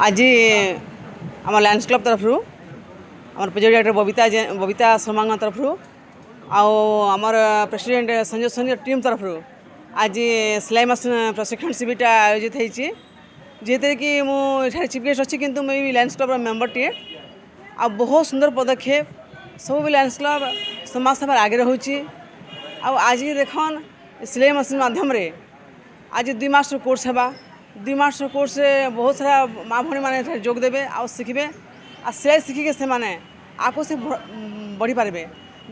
आज आम Lions club तरफ आम प्रेसिडेंट डाक्टर बबिता शर्मा तरफ आमर प्रेसिडेंट संजय सोनी टीम तरफ आज सिलाई मशीन प्रशिक्षण शिविर आयोजित होती जेते कि मुझे चीफ गेस्ट अच्छी किंतु मैं भी लायंस क्लब मेम्बर टे आ बहुत सुंदर पदक्षेप सब भी लायंस क्लब समाज सेवार आगे रोचे आज देखन सिलाई मशीन माध्यम आज 2 मास कोर्स है 2 मास कोर्स बहुत सारा माँ भणी मैंने जोग देवे आ शिखे आ सिलाई शिखिके से मैंने आगे से बढ़ी पारे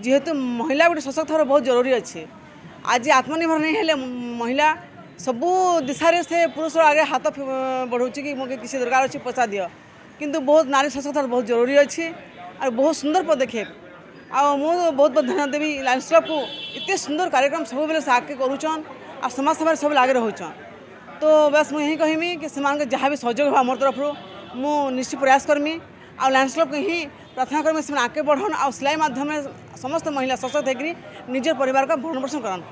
जेहेतु महिला गोटे सशक्त होना बहुत जरूरी अच्छे आज आत्मनिर्भर नहीं हेले महिला सबू दिशा से पुरुष आगे हाथ बढ़ाऊँ कि मुझे किसी दरकार अच्छे पैसा दियो किंतु बहुत नारी सशक्त बहुत जरूरी अच्छे और बहुत सुंदर पदक्षेप बहुत बहुत धन्यवाद देवी लायंस क्लब को इतने सुंदर कार्यक्रम सब बेले से आगे करुचन आ समाज सेवा सब आगे रोचन तो बस मुझे यही कहमी कि से जहाँ भी सहयोग हो मोर तरफ मु निश्चित प्रयास करमी आ लायंस क्लब को ही प्रार्थना करमी से आगे बढ़न आ सिलाई माध्यम समस्त महिला सशक्त होकर निज परिवार का भरण पोषण करन।